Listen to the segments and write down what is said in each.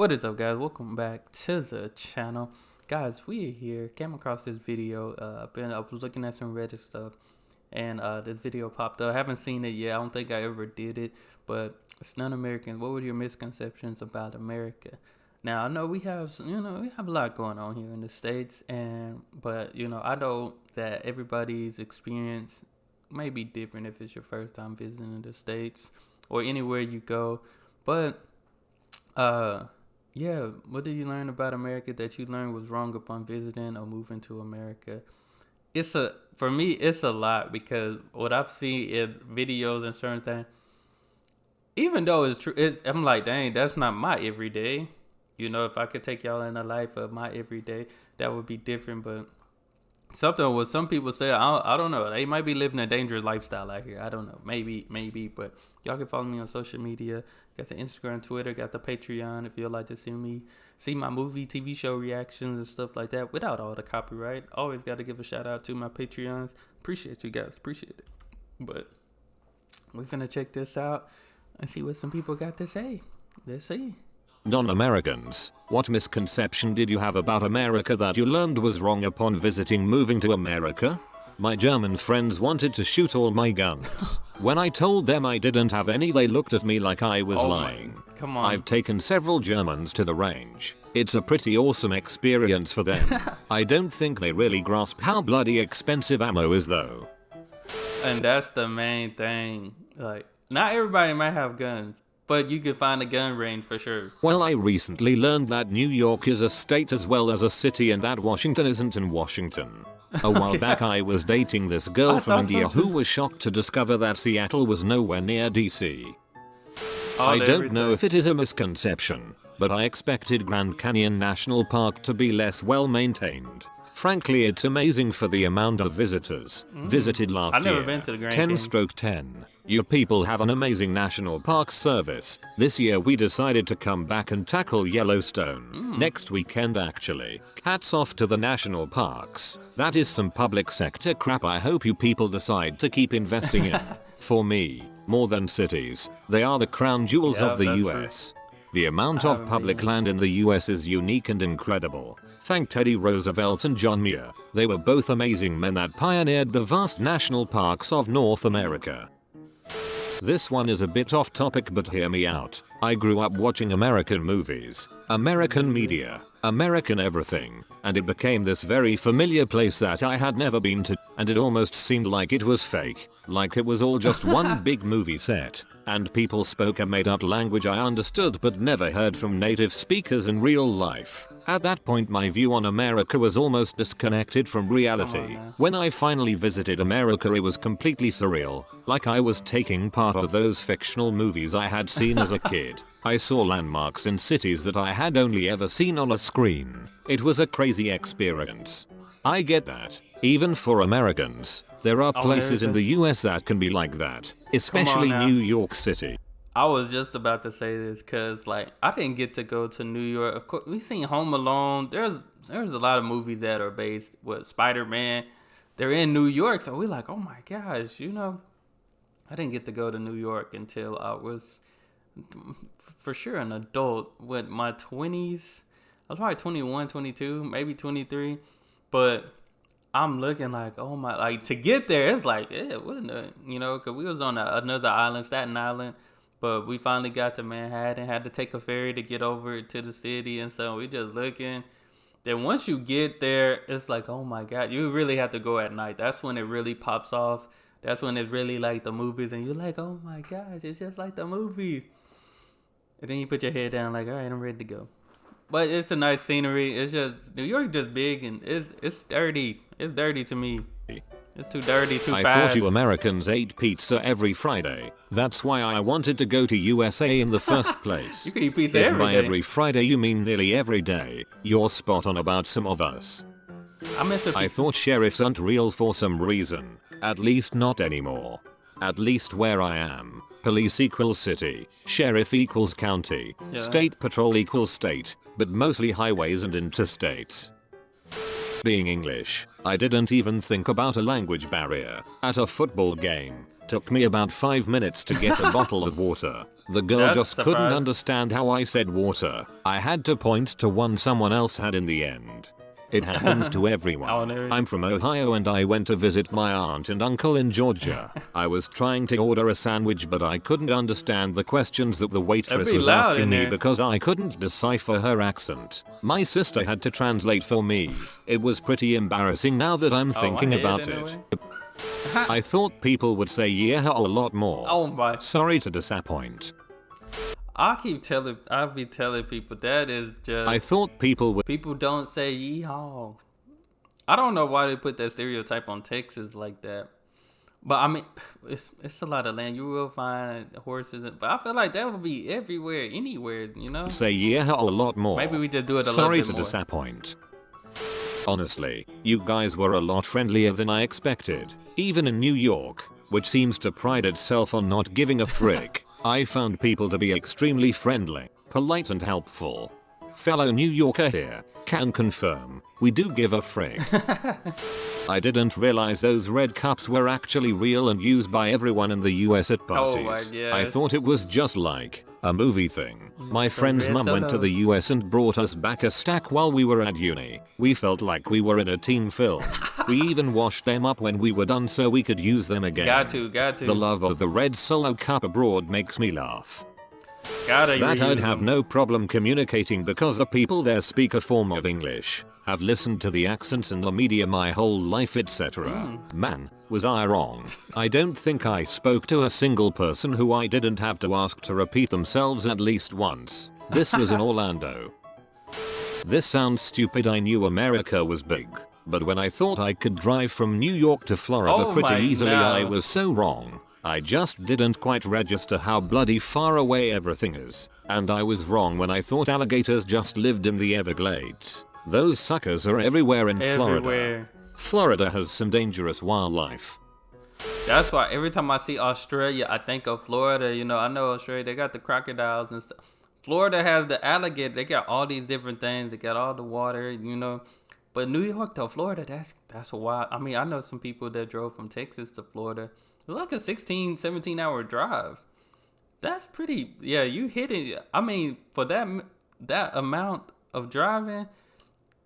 What is up, guys? Welcome back to the channel. Guys, we are here. Came across this video. I was looking at some Reddit stuff, and this video popped up. I haven't seen it yet. I don't think I ever did it, but it's non-American. What were your misconceptions about America? Now, I know we have, we have a lot going on here in the States, but I know that everybody's experience may be different if it's your first time visiting the States or anywhere you go, but yeah, what did you learn about America that you learned was wrong upon visiting or moving to America? For me, it's a lot, because what I've seen in videos and certain things, even though it's true, I'm like, dang, that's not my everyday. If I could take y'all in a life of my everyday, that would be different. But some people say, I don't know, they might be living a dangerous lifestyle out here. I don't know, maybe, but y'all can follow me on social media. Got the Instagram, Twitter, got the Patreon if you'd like to see my movie, TV show reactions and stuff like that without all the copyright. Always got to give a shout out to my Patreons. Appreciate you guys, appreciate it. But we're gonna check this out and see what some people got to say. Let's see. Non-Americans, what misconception did you have about America that you learned was wrong upon moving to America? My German friends wanted to shoot all my guns. When I told them I didn't have any, they looked at me like I was lying. Come on. I've taken several Germans to the range. It's a pretty awesome experience for them. I don't think they really grasp how bloody expensive ammo is though. And that's the main thing. Like, not everybody might have guns, but you can find a gun range for sure. Well, I recently learned that New York is a state as well as a city, and that Washington isn't in Washington. A while back I was dating this girl from India who was shocked to discover that Seattle was nowhere near DC. I don't know if it is a misconception, but I expected Grand Canyon National Park to be less well maintained. Frankly, it's amazing for the amount of visitors visited last year. I've never been to the Grand Canyon. 10/10. You people have an amazing national park service. This year we decided to come back and tackle Yellowstone. Next weekend actually. Hats off to the national parks. That is some public sector crap I hope you people decide to keep investing in. For me, more than cities, they are the crown jewels of the US. The amount of public land in the US is unique and incredible. Thank Teddy Roosevelt and John Muir. They were both amazing men that pioneered the vast national parks of North America. This one is a bit off topic, but hear me out. I grew up watching American movies, American media, American everything, and it became this very familiar place that I had never been to, and it almost seemed like it was fake, like it was all just one big movie set, and people spoke a made-up language I understood but never heard from native speakers in real life. At that point my view on America was almost disconnected from reality. When I finally visited America, it was completely surreal, like I was taking part of those fictional movies I had seen as a kid. I saw landmarks in cities that I had only ever seen on a screen. It was a crazy experience. I get that. Even for Americans, there are places in the US that can be like that, especially New York City. I was just about to say this because, like, I didn't get to go to New York. Of course, we seen Home Alone. There's a lot of movies that are based with Spider-Man. They're in New York, so we're like, oh my gosh, I didn't get to go to New York until I was, for sure, an adult. With my 20s, I was probably 21, 22, maybe 23, but I'm looking like, oh my, like, to get there, it's like, it wasn't, because we was on another island, Staten Island. But we finally got to Manhattan, had to take a ferry to get over to the city and stuff. We just looking. Then once you get there, it's like, oh my God, you really have to go at night. That's when it really pops off. That's when it's really like the movies. And you're like, oh my gosh, it's just like the movies. And then you put your head down like, all right, I'm ready to go. But it's a nice scenery. It's just, New York just big and it's dirty. It's dirty to me. It's too dirty, too fast. I thought you Americans ate pizza every Friday. That's why I wanted to go to USA in the first place. You can eat pizza every by day. Every Friday you mean nearly every day. You're spot on about some of us. I thought sheriffs aren't real for some reason. At least not anymore. At least where I am. Police equals city. Sheriff equals county. Yeah. State patrol equals state. But mostly highways and interstates. Being English, I didn't even think about a language barrier. At a football game, Took me about 5 minutes to get a bottle of water. The girl That's just couldn't surprising. understand how I said water. I had to point to one someone else had in the end. It happens to everyone. I'm from Ohio and I went to visit my aunt and uncle in Georgia. I was trying to order a sandwich but I couldn't understand the questions that the waitress was asking me because I couldn't decipher her accent. My sister had to translate for me. It was pretty embarrassing now that I'm thinking about it. I thought people would say yeah a lot more. Oh my. Sorry to disappoint. I'll be telling people that is just. I thought people would. People don't say yeehaw. I don't know why they put that stereotype on Texas like that. But I mean, it's a lot of land. You will find horses. But I feel like that would be everywhere, anywhere, you know? Say yeah a lot more. Maybe we just do it a Sorry little bit more. to disappoint. Honestly, you guys were a lot friendlier than I expected. Even in New York, which seems to pride itself on not giving a frick, I found people to be extremely friendly, polite and helpful. Fellow New Yorker here, can confirm, we do give a frick. I didn't realize those red cups were actually real and used by everyone in the US at parties. Oh my gosh. I thought it was just like a movie thing. My friend's mum went to the US and brought us back a stack while we were at uni. We felt like we were in a teen film. We even washed them up when we were done so we could use them again. Got to. The love of the red Solo cup abroad makes me laugh. That I'd have no problem communicating because the people there speak a form of English, have listened to the accents in the media my whole life etc. Man, was I wrong. I don't think I spoke to a single person who I didn't have to ask to repeat themselves at least once. This was in Orlando. This sounds stupid, I knew America was big. But when I thought I could drive from New York to Florida pretty easily I was so wrong. I just didn't quite register how bloody far away everything is. And I was wrong when I thought alligators just lived in the Everglades. Those suckers are everywhere in Florida. Florida has some dangerous wildlife. That's why every time I see Australia, I think of Florida. You know, I know Australia, they got the crocodiles and stuff. Florida has the alligator. They got all these different things. They got all the water, you know. But New York to Florida, that's a wild. I mean, I know some people that drove from Texas to Florida. It's like a 16, 17 hour drive. That's pretty, yeah, you hit it. I mean, for that amount of driving,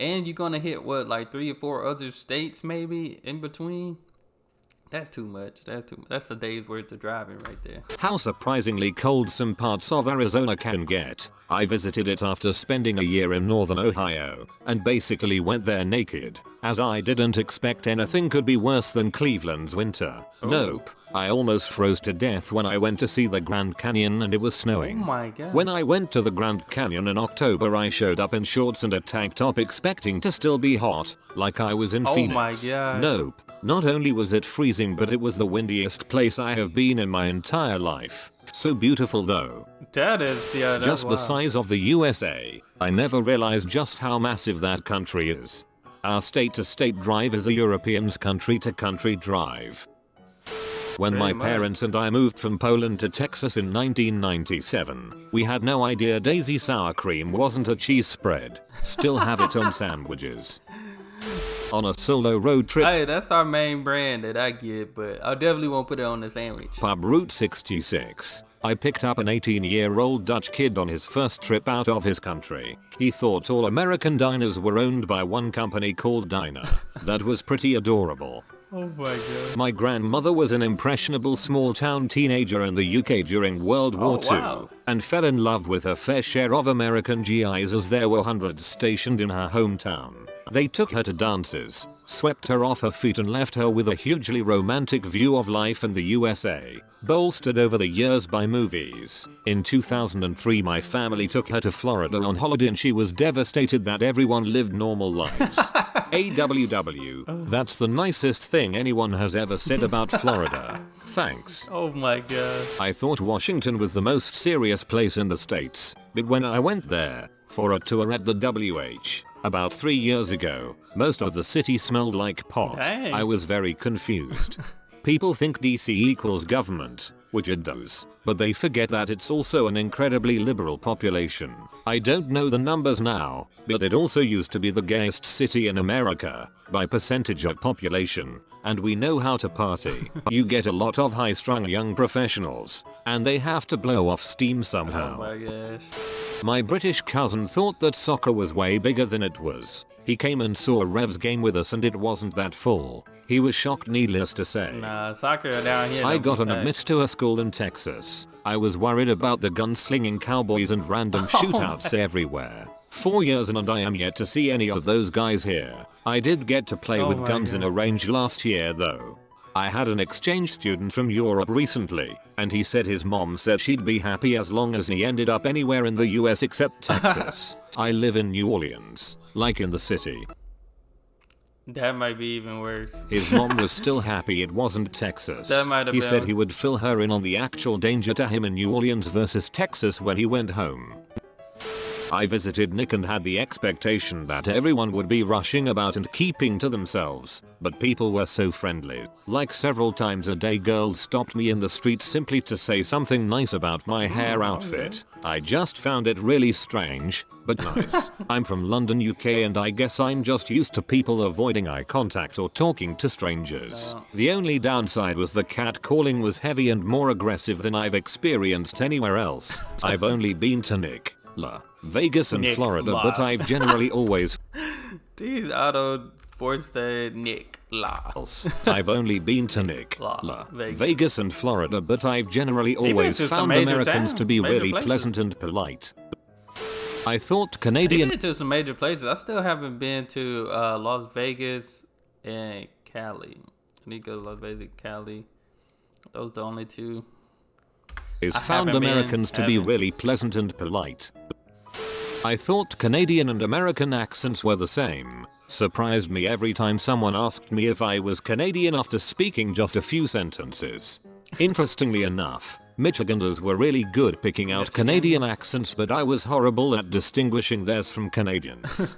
and you're going to hit, what, like 3 or 4 other states maybe in between? That's too much. That's a day's worth of driving right there. How surprisingly cold some parts of Arizona can get. I visited it after spending a year in northern Ohio, and basically went there naked, as I didn't expect anything could be worse than Cleveland's winter. Ooh. Nope. I almost froze to death when I went to see the Grand Canyon and it was snowing. Oh my god. When I went to the Grand Canyon in October I showed up in shorts and a tank top expecting to still be hot, like I was in Phoenix. Oh my god. Nope. Not only was it freezing but it was the windiest place I have been in my entire life. So beautiful though. That is, yeah, that's just wild. the size of the USA. I never realized just how massive that country is. Our state-to-state drive is a European's country-to-country drive. When my parents and I moved from Poland to Texas in 1997, we had no idea Daisy sour cream wasn't a cheese spread. Still have it on sandwiches. On a solo road trip. Hey, that's our main brand that I get, but I definitely won't put it on the sandwich. Pub Route 66. I picked up an 18-year-old Dutch kid on his first trip out of his country. He thought all American diners were owned by one company called Diner. That was pretty adorable. Oh my god. My grandmother was an impressionable small-town teenager in the UK during World War II, wow. and fell in love with her fair share of American GIs as there were hundreds stationed in her hometown. They took her to dances, swept her off her feet and left her with a hugely romantic view of life in the USA, bolstered over the years by movies. In 2003 my family took her to Florida on holiday and she was devastated that everyone lived normal lives. AWW, that's the nicest thing anyone has ever said about Florida. Thanks. Oh my god. I thought Washington was the most serious place in the States, but when I went there, for a tour at the WH, about 3 years ago, most of the city smelled like pot. Dang. I was very confused. People think DC equals government, which it does, but they forget that it's also an incredibly liberal population. I don't know the numbers now, but it also used to be the gayest city in America, by percentage of population, and we know how to party. You get a lot of high-strung young professionals, and they have to blow off steam somehow. Oh my gosh. My British cousin thought that soccer was way bigger than it was. He came and saw a Revs game with us and it wasn't that full. He was shocked, needless to say. Nah, soccer down here. I got an admit to a school in Texas. I was worried about the gunslinging cowboys and random shootouts everywhere. 4 years and I am yet to see any of those guys here. I did get to play with guns in a range last year though. I had an exchange student from Europe recently, and he said his mom said she'd be happy as long as he ended up anywhere in the US except Texas. I live in New Orleans, like in the city. That might be even worse. His mom was still happy it wasn't Texas. That might have he been. said he would fill her in on the actual danger to him in New Orleans versus Texas when he went home. I visited Nick and had the expectation that everyone would be rushing about and keeping to themselves, but people were so friendly. Like several times a day girls stopped me in the street simply to say something nice about my hair outfit. I just found it really strange, but nice. I'm from London, UK, and I guess I'm just used to people avoiding eye contact or talking to strangers. The only downside was the cat calling was heavy and more aggressive than I've experienced anywhere else. I've only been to Nick, Vegas and Florida, but I've generally always These auto forced Nick I've only been to Nick, Vegas and Florida, but I've generally always found Americans to be really pleasant and polite. I thought Canadian. I've been to some major places. I still haven't been to Las Vegas and Cali. I need to go to Las Vegas, Cali. Those are the only two. Found Americans to be really pleasant and polite. I thought Canadian and American accents were the same. Surprised me every time someone asked me if I was Canadian after speaking just a few sentences. Interestingly enough, Michiganders were really good picking out Canadian accents, but I was horrible at distinguishing theirs from Canadians.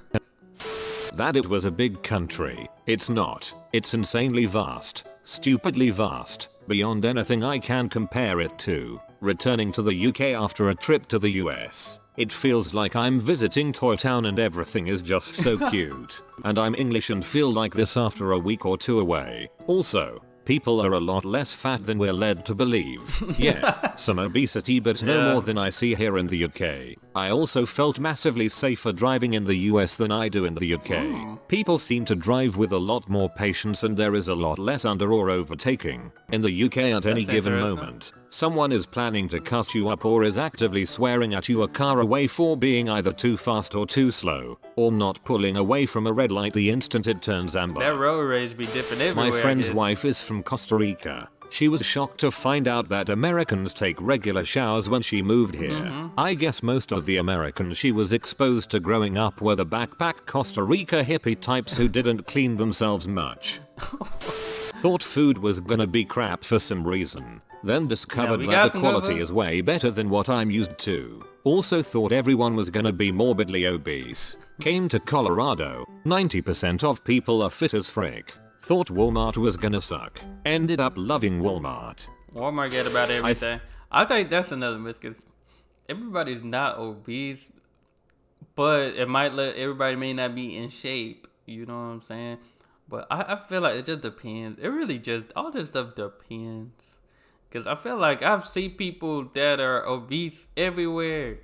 That it was a big country. It's not. It's insanely vast. Stupidly vast. Beyond anything I can compare it to. Returning to the UK after a trip to the US. It feels like I'm visiting Toy Town and everything is just so cute. And I'm English and feel like this after a week or two away. Also, people are a lot less fat than we're led to believe. Yeah, some obesity but no more than I see here in the UK. I also felt massively safer driving in the US than I do in the UK. People seem to drive with a lot more patience and there is a lot less under or overtaking. In the UK at any given moment, someone is planning to cut you up or is actively swearing at you a car away for being either too fast or too slow, or not pulling away from a red light the instant it turns amber. That road rage be different everywhere. My friend's wife is from Costa Rica. She was shocked to find out that Americans take regular showers when she moved here. I guess most of the Americans she was exposed to growing up were the backpack Costa Rica hippie types who didn't clean themselves much. Thought food was gonna be crap for some reason. Then discovered that the quality is way better than what I'm used to. Also thought everyone was gonna be morbidly obese. Came to Colorado, 90% of people are fit as frick. Thought Walmart was gonna suck. Ended up loving Walmart. Walmart get about everything. I think that's another misconception. Everybody's not obese, but it might let everybody may not be in shape. You know what I'm saying? But I feel like it just depends. It really just, all this stuff depends. Because I feel like I've seen people that are obese everywhere.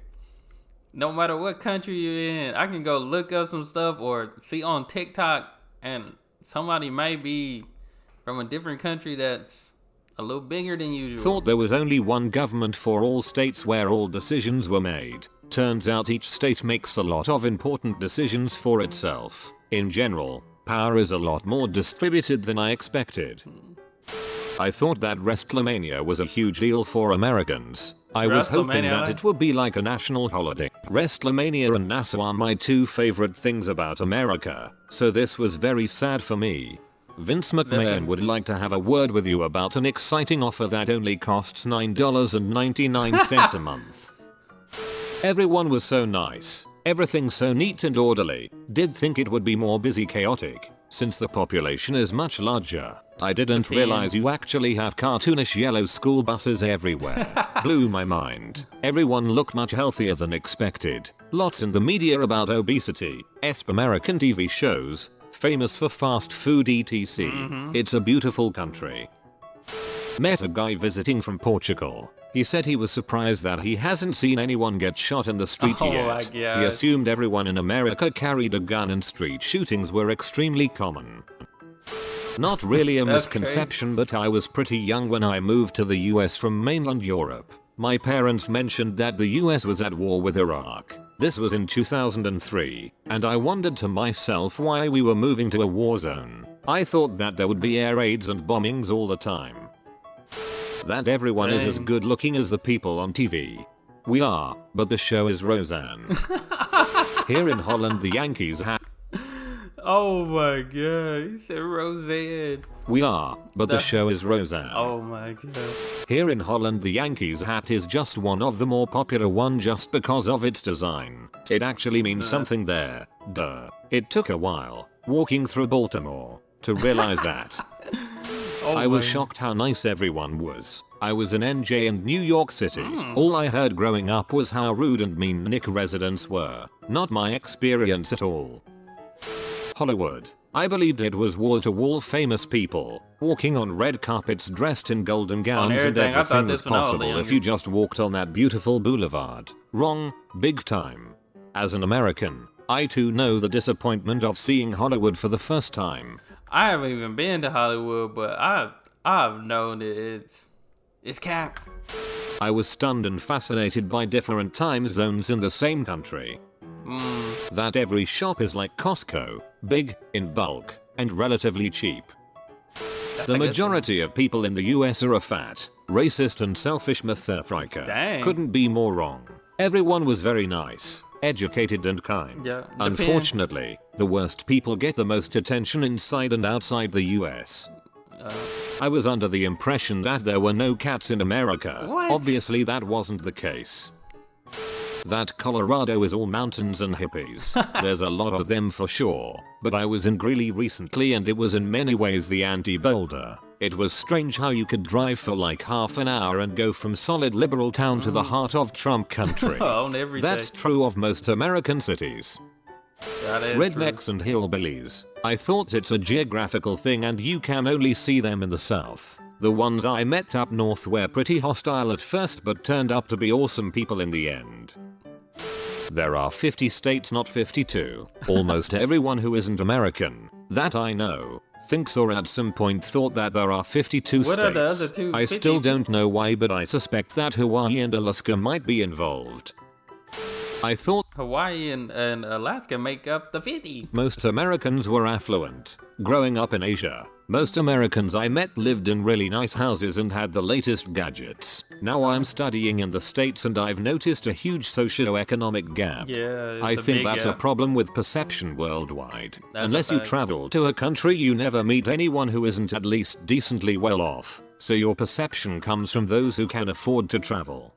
No matter what country you're in. I can go look up some stuff or see on TikTok and somebody might be from a different country that's a little bigger than usual. Thought there was only one government for all states where all decisions were made. Turns out each state makes a lot of important decisions for itself. In general, power is a lot more distributed than I expected. I thought that WrestleMania was a huge deal for Americans. I was hoping that it would be like a national holiday. WrestleMania and NASA are my two favorite things about America, so this was very sad for me. Vince McMahon would like to have a word with you about an exciting offer that only costs $9.99 a month. Everyone was so nice. Everything so neat and orderly. Did think it would be more busy, chaotic. Since the population is much larger, I didn't realize you actually have cartoonish yellow school buses everywhere. Blew my mind. Everyone looked much healthier than expected. Lots in the media about obesity. American TV shows. famous for fast food etc. It's a beautiful country. Met a guy visiting from Portugal. He said he was surprised that he hasn't seen anyone get shot in the street Oh yet. my God. He assumed everyone in America carried a gun and street shootings were extremely common. Not really a That's misconception, but I was pretty young when I moved to the US from mainland Europe. My parents mentioned that the US was at war with Iraq. This was in 2003, and I wondered to myself why we were moving to a war zone. I thought that there would be air raids and bombings all the time. That everyone is as good looking as the people on TV. We are, but the show is Roseanne. Here in Holland the Yankees have... Oh my God, he said Roseanne. We are, but the show is Roseanne. Oh my God. Here in Holland the Yankees hat is just one of the more popular one just because of its design. It actually means something there. Duh. It took a while, walking through Baltimore, to realize that. I was shocked how nice everyone was. I was in NJ and New York City. All I heard growing up was how rude and mean Nick residents were. Not my experience at all. Hollywood. I believed it was wall-to-wall famous people, walking on red carpets dressed in golden gowns and everything was possible if you just walked on that beautiful boulevard. Wrong, big time. As an American, I too know the disappointment of seeing Hollywood for the first time. I haven't even been to Hollywood, but I've known that it's cap. I was stunned and fascinated by different time zones in the same country. That every shop is like Costco, big, in bulk, and relatively cheap. The majority of people in the US are a fat, racist and selfish motherfucker. Dang. Couldn't be more wrong. Everyone was very nice, educated and kind. Yeah, unfortunately, the worst people get the most attention inside and outside the US. I was under the impression that there were no cats in America. What? Obviously that wasn't the case. That Colorado is all mountains and hippies. There's a lot of them for sure, but I was in Greeley recently and it was in many ways the anti-Boulder. It was strange how you could drive for like half an hour and go from solid liberal town to the heart of Trump country. That's true of most American cities. Rednecks and hillbillies. I thought it's a geographical thing and you can only see them in the South. The ones I met up north were pretty hostile at first but turned up to be awesome people in the end. There are 50 states, not 52. Almost everyone who isn't American, that I know, thinks or at some point thought that there are 52 states. Are the other two? I still don't know why, but I suspect that Hawaii and Alaska might be involved. I thought Hawaii and Alaska make up the 50. Most Americans were affluent. Growing up in Asia, most Americans I met lived in really nice houses and had the latest gadgets. Now I'm studying in the States and I've noticed a huge socio-economic gap. Yeah, I think that's a problem with perception worldwide. Unless you travel to a country, you never meet anyone who isn't at least decently well off. So your perception comes from those who can afford to travel.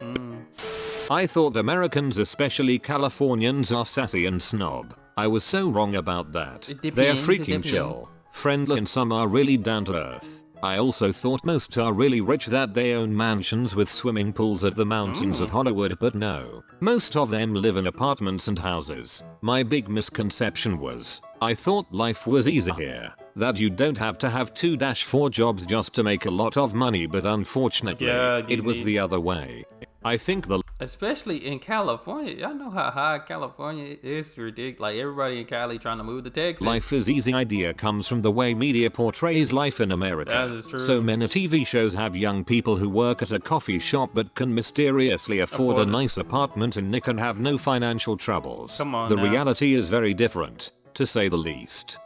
I thought Americans, especially Californians, are sassy and snob. I was so wrong about that. They are freaking chill, friendly, and some are really down to earth. I also thought most are really rich, that they own mansions with swimming pools at the mountains of Hollywood, but no. Most of them live in apartments and houses. My big misconception was, I thought life was easy here. That you don't have to have 2-4 jobs just to make a lot of money, but unfortunately, it was the other way. I think especially in California, y'all know how high California is. Ridiculous. Like everybody in Cali trying to move to Texas. Life is easy idea comes from the way media portrays life in America. That is true. So many TV shows have young people who work at a coffee shop but can mysteriously afford a nice apartment and Nick and have no financial troubles. Come on The now. reality is very different, to say the least.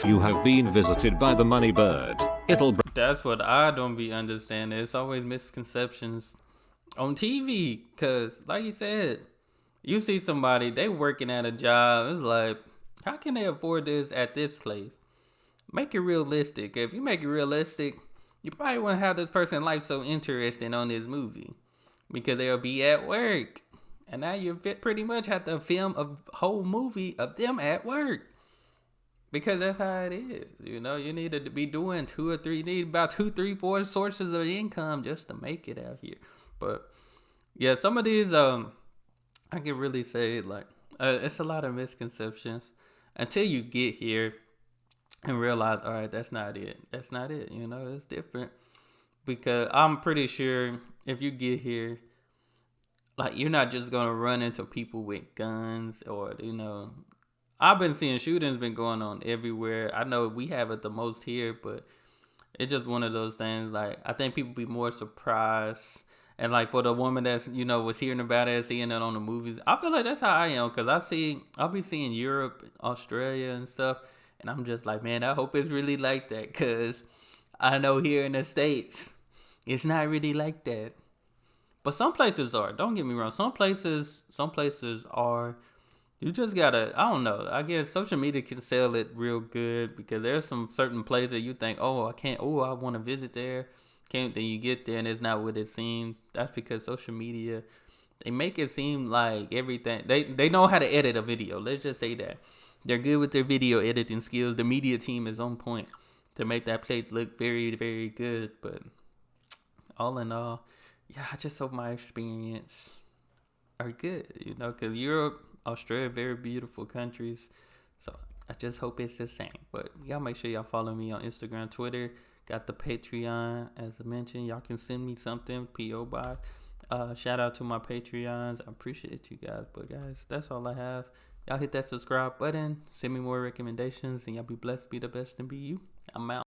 You have been visited by the money bird. That's what I don't be understanding. It's always misconceptions on TV, cause like you said, you see somebody, they working at a job, it's like, how can they afford this at this place? Make it realistic. If you make it realistic, you probably wouldn't have this person's life so interesting on this movie, because they'll be at work, and now you pretty much have to film a whole movie of them at work, because that's how it is. You know, you need to be doing 2 or 3, need about 2, 3, 4 sources of income just to make it out here. But yeah, some of these, I can really say, like, it's a lot of misconceptions until you get here. and realize, all right, that's not it. That's not it. You know, it's different. Because I'm pretty sure if you get here, like you're not just gonna run into people with guns or I've been seeing shootings been going on everywhere. I know we have it the most here, but it's just one of those things. Like I think people be more surprised, and like for the woman that's was hearing about it, seeing it on the movies. I feel like that's how I am because I'll be seeing Europe, Australia, and stuff, and I'm just like, man, I hope it's really like that because I know here in the States, it's not really like that. But some places are. Don't get me wrong. Some places are. You just gotta. I don't know. I guess social media can sell it real good because there's some certain places you think, oh, I can't. Oh, I want to visit there. Can't. Then you get there and it's not what it seems. That's because social media, they make it seem like everything. They know how to edit a video. Let's just say that they're good with their video editing skills. The media team is on point to make that place look very, very good. But all in all, yeah, I just hope my experience are good, because Europe, Australia, very beautiful countries. So I just hope it's the same. But y'all make sure y'all follow me on Instagram, Twitter. Got the Patreon, as I mentioned. Y'all can send me something, P.O. Box. Shout out to my Patreons. I appreciate you guys. But guys, that's all I have. Y'all hit that subscribe button. Send me more recommendations. And y'all be blessed, be the best, and be you. I'm out.